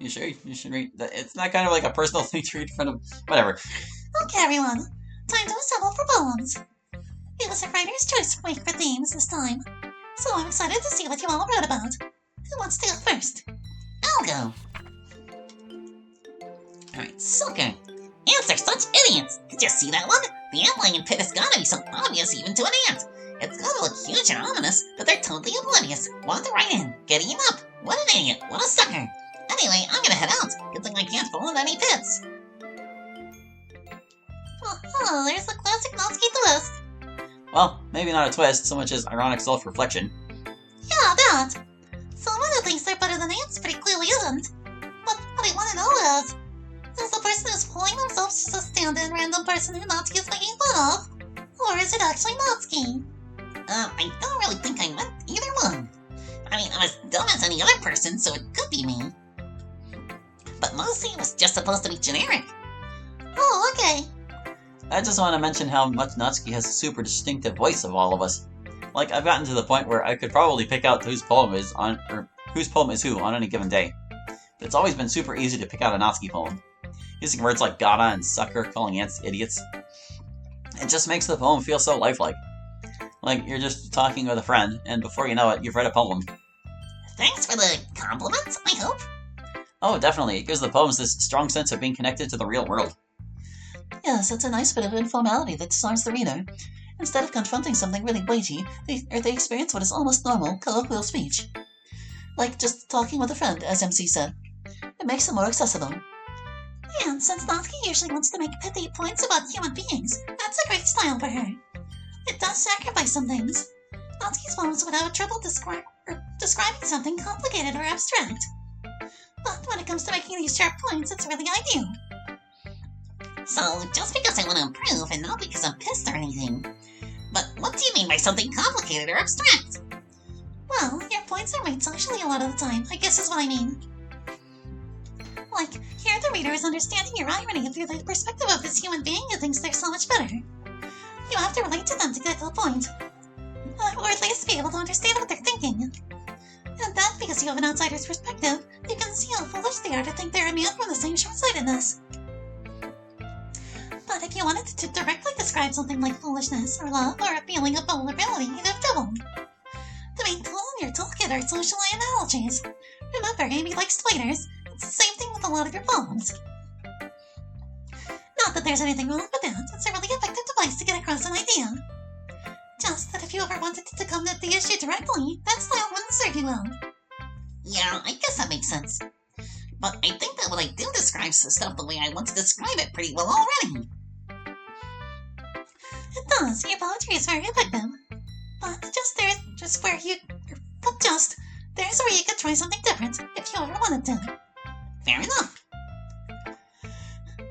You sure you should read? It's not kind of like a personal thing to read in front of. Whatever. Okay, everyone. Time to assemble for poems. It was a writer's choice week for themes this time, so I'm excited to see what you all wrote about. Who wants to go first? I'll go. Alright, Silker. Ants are such idiots! Did you see that one? The ant-lion pit has gotta be so obvious even to an ant. It's gotta look huge and ominous, but they're totally oblivious. Wander right in. Get eaten up. What an idiot. What a sucker. Anyway, I'm gonna head out. Good thing I can't fall in any pits. Oh, there's a classic Natsuki twist. Well, maybe not a twist so much as ironic self-reflection. Yeah, that. Someone who thinks they're better than ants pretty clearly isn't. But what I want to know is the person who's pulling themselves just a stand-in random person who Natsuki is making fun of? Or is it actually Natsuki? I don't really think I meant either one. I mean, I'm as dumb as any other person, so it could be me. But mostly it was just supposed to be generic. Oh, okay. I just want to mention how much Natsuki has a super distinctive voice of all of us. Like, I've gotten to the point where I could probably pick out whose poem is who on any given day. But it's always been super easy to pick out a Natsuki poem. Using words like gotta and sucker, calling ants idiots. It just makes the poem feel so lifelike. Like you're just talking with a friend, and before you know it, you've read a poem. Thanks for the compliments, I hope. Oh, definitely. It gives the poems this strong sense of being connected to the real world. Yes, it's a nice bit of informality that disarms the reader. Instead of confronting something really weighty, they experience what is almost normal, colloquial speech. Like just talking with a friend, as MC said. It makes it more accessible. And since Natsuki usually wants to make pithy points about human beings, that's a great style for her. It does sacrifice some things. Natsuki's poems would have trouble describing something complicated or abstract. But when it comes to making these sharp points, it's really ideal. So, just because I want to improve and not because I'm pissed or anything. But what do you mean by something complicated or abstract? Well, your points are made socially a lot of the time, I guess is what I mean. Like, here the reader is understanding your irony through the perspective of this human being who thinks they're so much better. You have to relate to them to get to the point. Or at least be able to understand what they're thinking. And then, because you have an outsider's perspective, you can see how foolish they are to think they're immune from the same short-sightedness. But if you wanted to directly describe something like foolishness, or love, or a feeling of vulnerability, you'd have trouble. The main tool in your toolkit are social analogies. Remember, Amy likes spiders. It's the same thing with a lot of your poems. Not that there's anything wrong with that. It's a really effective device to get across an idea. Just that if you ever wanted to come at the issue directly, that style wouldn't serve you well. Yeah, I guess that makes sense. But I think that what I do describes the stuff the way I want to describe it pretty well already. It does. Your poetry is very effective. But there's where you could try something different if you ever wanted to. Fair enough.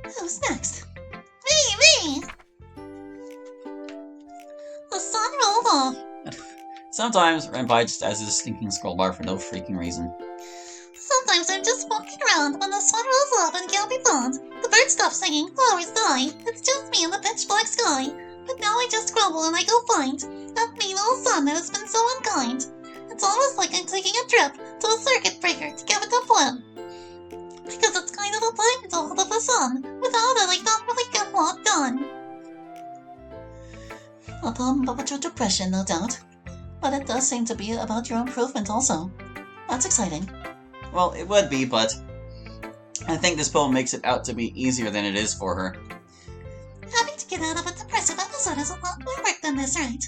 Who's next? Me! The sun rolled off. Sometimes Renpai just has his stinking scroll bar for no freaking reason. Sometimes I'm just walking around when the sun rolls off and can't be found. The birds stop singing, flowers die. It's just me in the pitch black sky. But now I just grumble and I go find that mean old sun that has been so unkind. It's almost like I'm taking a trip to a circuit breaker to give it a flip. Because it's kind of a pain to hold up the sun. Without it, I don't really get a lot done. A poem about your depression, no doubt. But it does seem to be about your improvement also. That's exciting. Well, it would be, but I think this poem makes it out to be easier than it is for her. Having to get out of a depressive episode is a lot more work than this, right?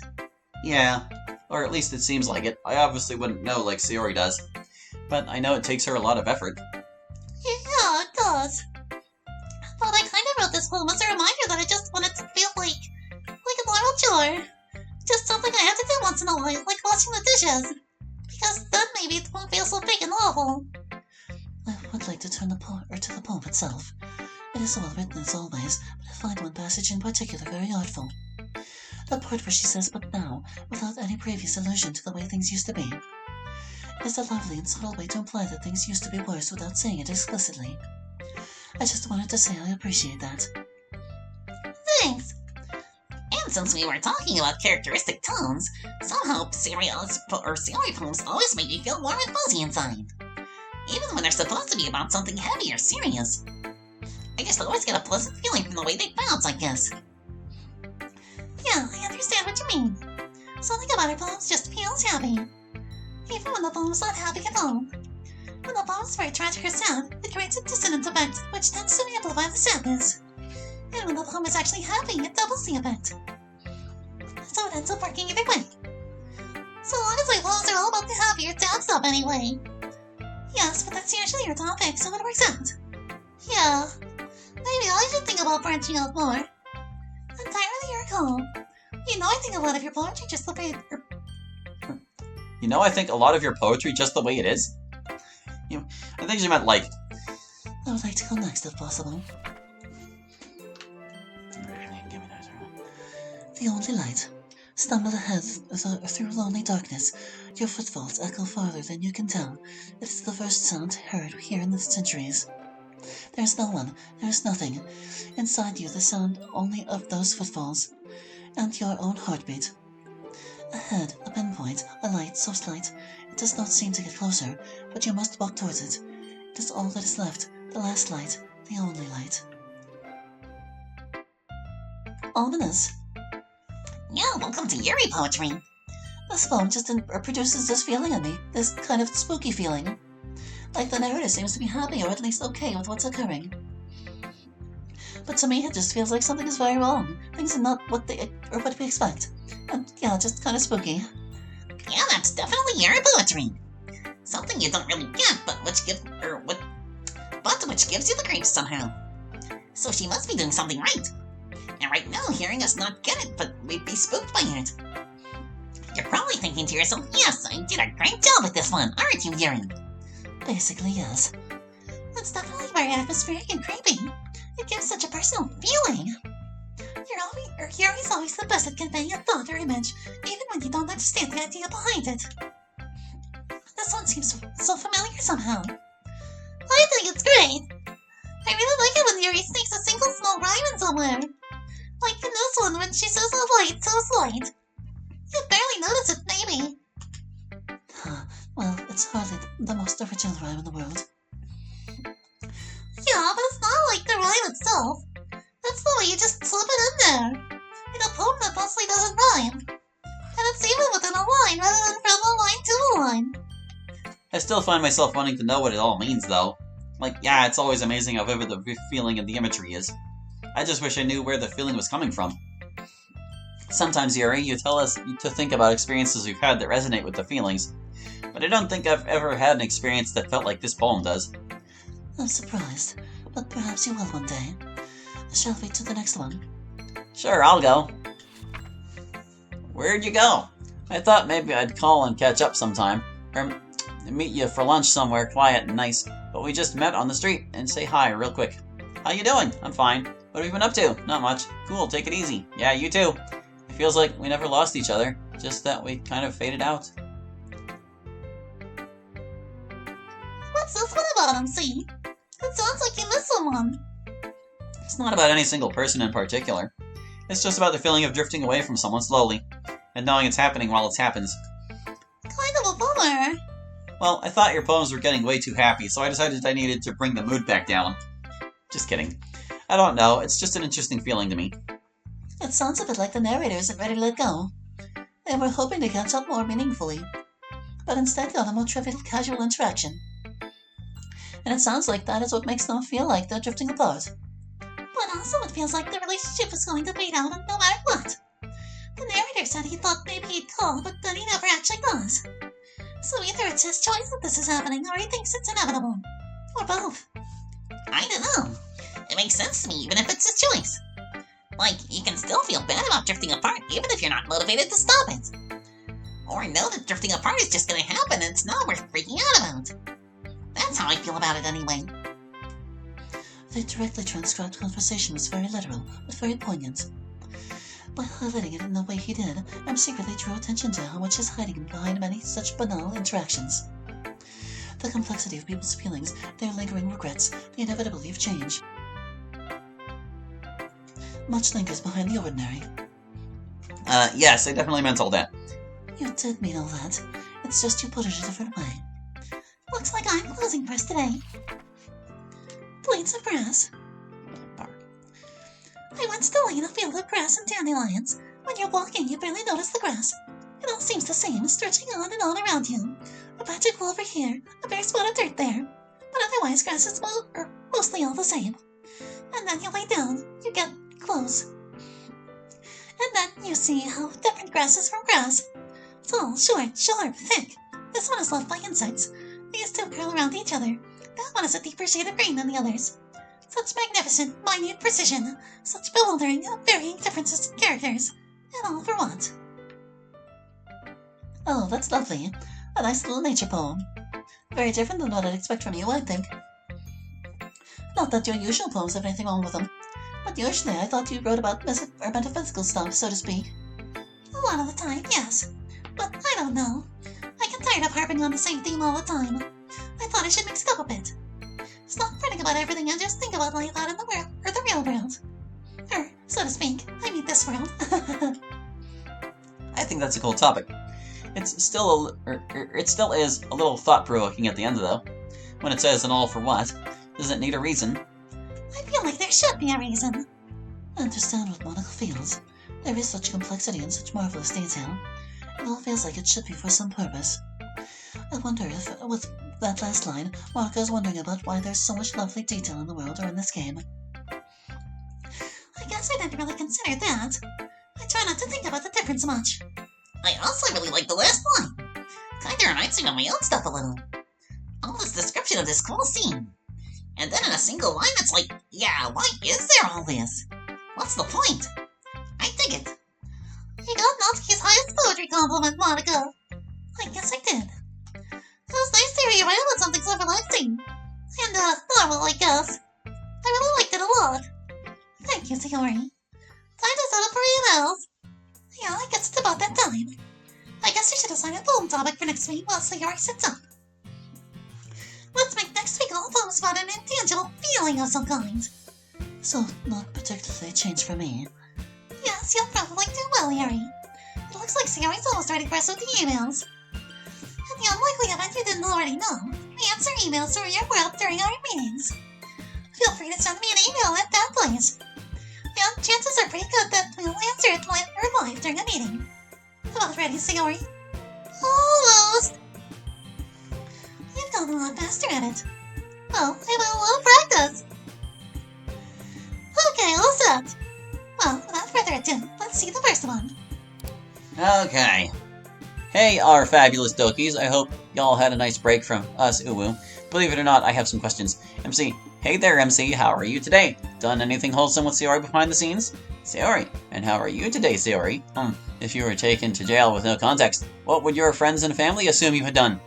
Yeah, or at least it seems like it. I obviously wouldn't know like Sayori does, but I know it takes her a lot of effort. Yeah, it does. But I kind of wrote this poem as a reminder that I just wanted to feel like a normal chore. Just something I have to do once in a while, like washing the dishes. Because then maybe it won't feel so big and awful. I would like to turn to the poem itself. It is well written as always, but I find one passage in particular very artful. The part where she says "but now," without any previous allusion to the way things used to be. It is a lovely and subtle way to imply that things used to be worse without saying it explicitly. I just wanted to say I appreciate that. Thanks! And since we were talking about characteristic tones, somehow Sayori poems always make me feel warm and fuzzy inside. even when they're supposed to be about something heavy or serious. I just always get a pleasant feeling from the way they bounce, I guess. Yeah, I understand what you mean. Something about her poems just feels happy. Even when the poem's not happy at all. When the poem's very tragic or sad, it creates a dissonant effect, which tends to amplify the sadness. And when the poem is actually happy, it doubles the effect. So it ends up working either way. So long as my poems are all about the happy or sad stuff anyway. Yes, but that's usually your topic, so it works out. Yeah, maybe I should think about branching out more. Entirely your call. You know I think a lot of your poetry just the way You know, I think a lot of your poetry just the way it is. I think she meant like. I would like to go next if possible. The only light. Stumble ahead through lonely darkness. Your footfalls echo farther than you can tell. It is the first sound heard here in the centuries. There is no one, there is nothing. Inside you the sound only of those footfalls, and your own heartbeat. Ahead, a pinpoint, a light so slight, it does not seem to get closer, but you must walk towards it. It is all that is left, the last light, the only light. Ominous. Yeah, welcome to Yuri Poetry. This poem just produces this feeling in me, this kind of spooky feeling. Like the narrator seems to be happy or at least okay with what's occurring. But to me it just feels like something is very wrong. Things are not what we expect. And yeah, just kind of spooky. Yeah, that's definitely Yuri Poetry. Something you don't really get, but which gives you the creeps somehow. So she must be doing something right. And right now, hearing us not get it, but we'd be spooked by it. You're probably thinking to yourself, yes, I did a great job with this one, aren't you, Yuri? Basically, yes. It's definitely very atmospheric and creepy. It gives such a personal feeling. Yuri's always the best at conveying a thought or image, even when you don't understand the idea behind it. This one seems so familiar somehow. I think it's great. I really like it when Yuri sneaks a single small rhyme in somewhere. Like in this one when she says a light so slight. You barely notice it, maybe. Well, it's hardly the most original rhyme in the world. Yeah, but it's not like the rhyme itself. That's the way you just slip it in there. In a poem that mostly doesn't rhyme. And it's even within a line rather than from a line to a line. I still find myself wanting to know what it all means, though. Like, yeah, it's always amazing how vivid the feeling and the imagery is. I just wish I knew where the feeling was coming from. Sometimes, Yuri, you tell us to think about experiences we've had that resonate with the feelings, but I don't think I've ever had an experience that felt like this poem does. I'm surprised, but perhaps you will one day. Shall we to the next one? Sure, I'll go. Where'd you go? I thought maybe I'd call and catch up sometime, or meet you for lunch somewhere quiet and nice, but we just met on the street and say hi real quick. How you doing? I'm fine. What have you been up to? Not much. Cool, take it easy. Yeah, you too. It feels like we never lost each other, just that we kind of faded out. What's this one about, MC? It sounds like you missed someone. It's not about any single person in particular. It's just about the feeling of drifting away from someone slowly, and knowing it's happening while it happens. Kind of a bummer. Well, I thought your poems were getting way too happy, so I decided I needed to bring the mood back down. Just kidding. I don't know, it's just an interesting feeling to me. It sounds a bit like the narrator isn't ready to let go. They were hoping to catch up more meaningfully, but instead got a more trivial casual interaction. And it sounds like that is what makes them feel like they're drifting apart. But also it feels like the relationship is going to fade out no matter what. The narrator said he thought maybe he'd call, but then he never actually does. So either it's his choice that this is happening, or he thinks it's inevitable. Or both. I don't know. It makes sense to me, even if it's his choice. Like, you can still feel bad about drifting apart, even if you're not motivated to stop it. Or know that drifting apart is just gonna happen and it's not worth freaking out about. That's how I feel about it anyway. The directly transcribed conversation was very literal, but very poignant. By highlighting it in the way he did, M secretly drew attention to how much is hiding behind many such banal interactions. The complexity of people's feelings, their lingering regrets, the inevitability of change. Much lingers behind the ordinary. Yes, I definitely meant all that. You did mean all that. It's just you put it a different way. Looks like I'm closing for us today. Blades of grass. I once delayed in a field of grass and dandelions. When you're walking, you barely notice the grass. It all seems the same, stretching on and on around you. A patch of clover here, a bare spot of dirt there. But otherwise, grass is mostly all the same. And then you lay down, you get close. And then you see how different grass is from grass. Tall, short, sharp, thick. This one is loved by insects. These two curl around each other. That one is a deeper shade of green than the others. Such magnificent, minute precision. Such bewildering, varying differences in characters. And all for what? Oh, that's lovely. A nice little nature poem. Very different than what I'd expect from you, I think. Not that your usual poems have anything wrong with them, but usually I thought you wrote about metaphysical stuff, so to speak. A lot of the time, yes. But I don't know. I get tired of harping on the same theme all the time. I thought I should mix it up a bit. Stop fretting about everything and just think about life out in the world, or the real world. Or, so to speak, I mean this world. I think that's a cool topic. It still is a little thought-provoking at the end, though. When it says "and all for what," does it need a reason? I feel like there should be a reason. I understand what Monica feels. There is such complexity and such marvelous detail. It all feels like it should be for some purpose. I wonder if, with that last line, Monica is wondering about why there's so much lovely detail in the world or in this game. I guess I didn't really consider that. I try not to think about the difference much. I also really like the last line. Kinda reminds me of my own stuff a little. All this description of this cool scene. And then in a single line it's like, yeah, why is there all this? What's the point? I dig it. You got Natsuki's highest poetry compliment, Monica. I guess I did. It was nice to hear you write about something so relaxing. And, normal, I guess. I really liked it a lot. Thank you, Sayori. Time to set up for emails. Yeah, I guess it's about that time. I guess you should assign a poem topic for next week while Sayori sits up. Let's make next week all poems about an intangible feeling of some kind. So, not particularly changed for me. Yes, you'll probably do well, Yuri. It looks like Sayori's almost ready for us with the emails. In the unlikely event you didn't already know, we answer emails through your world during our meetings. Feel free to send me an email at that place. And chances are pretty good that we'll answer it live during a meeting. About ready, Sayori? Almost! You've gotten a lot faster at it. Well, I've had a lot of practice. Okay, all set. Well, without further ado, let's see the first one. Okay. Hey, our fabulous Dokies. I hope y'all had a nice break from us, Uwu. Believe it or not, I have some questions. MC. Hey there, MC. How are you today? Done anything wholesome with Sayori behind the scenes? Sayori. And how are you today, Sayori? If you were taken to jail with no context, what would your friends and family assume you had done?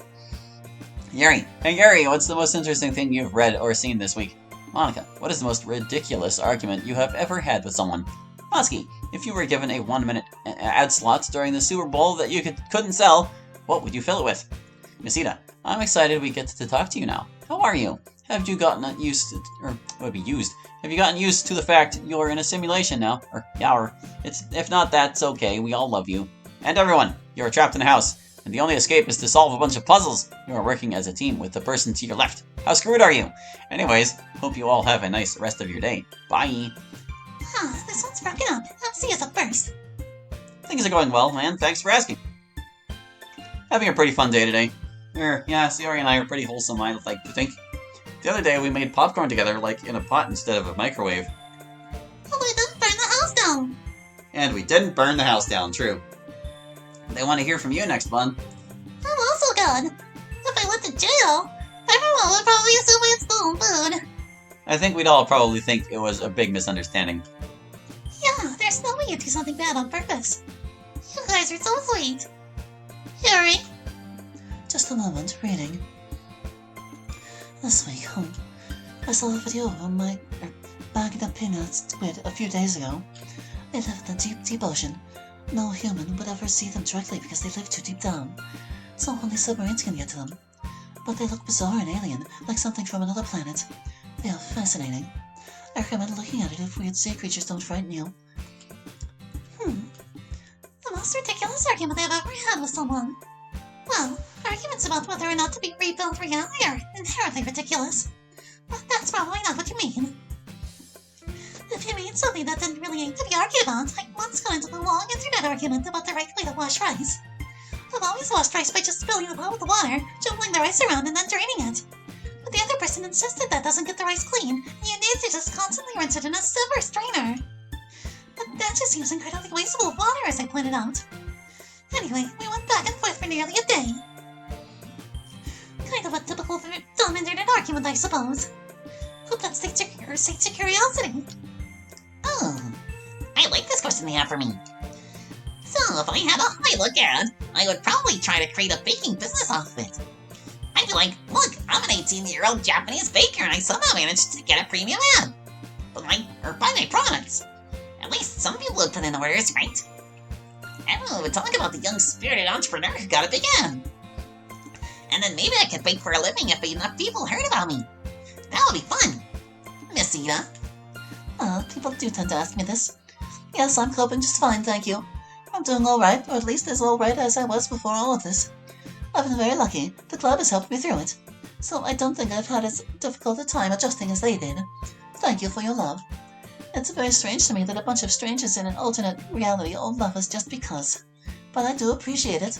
Yuri. Hey, Yuri, what's the most interesting thing you've read or seen this week? Monica. What is the most ridiculous argument you have ever had with someone? Mosky. If you were given a 1-minute ad slot during the Super Bowl that you couldn't sell, what would you fill it with? Misita. I'm excited we get to talk to you now. How are you? Have you gotten used to, have you gotten used to the fact you're in a simulation now? If not, that's okay, we all love you. And everyone, you're trapped in a house, and the only escape is to solve a bunch of puzzles. You are working as a team with the person to your left. How screwed are you? Anyways, hope you all have a nice rest of your day. Bye! This one's broken up. MC is up first. Things are going well, man. Thanks for asking. Having a pretty fun day today. Yeah, Sayori and I are pretty wholesome, I like to think. The other day we made popcorn together, like in a pot instead of a microwave. But we didn't burn the house down. And we didn't burn the house down, true. They want to hear from you next month. I'm also good. If I went to jail, everyone would probably assume I had stolen food. I think we'd all probably think it was a big misunderstanding. Yeah, there's no way you'd do something bad on purpose. You guys are so sweet. Yuri. Just a moment, reading. This week, I saw a video of my bagging up peanuts squid a few days ago. They live in the deep, deep ocean. No human would ever see them directly because they live too deep down, so only submarines can get to them. But they look bizarre and alien, like something from another planet. They are fascinating. I recommend looking at it if weird sea creatures don't frighten you. The most ridiculous argument I've ever had with someone. Well, a Arguments about whether or not to be rebuilt reality are inherently ridiculous. But that's probably not what you mean. If you mean something that didn't really need to be argued about, I once got into a long internet argument about the right way to wash rice. I've always washed rice by just filling the pot with water, jumbling the rice around, and then draining it. But the other person insisted that doesn't get the rice clean, and you need to just constantly rinse it in a silver strainer. But that just seems incredibly wasteful of water, as I pointed out. Anyway, we went back and forth for nearly a day. Kind of a typical dumb internet argument, I suppose. Hope that states your curiosity. Oh, I like this question they have for me. So, if I had a high-look ad, I would probably try to create a baking business off of it. I'd be like, look, I'm an 18-year-old Japanese baker and I somehow managed to get a premium ad. Buy my products. At least some people would put in orders, right? Everyone would talk about the young spirited entrepreneur who got a big ad. And then maybe I could bake for a living if enough people heard about me. That would be fun. Miss Ida. People do tend to ask me this. Yes, I'm coping just fine, thank you. I'm doing alright, or at least as alright as I was before all of this. I've been very lucky. The club has helped me through it. So I don't think I've had as difficult a time adjusting as they did. Thank you for your love. It's very strange to me that a bunch of strangers in an alternate reality all love us just because. But I do appreciate it.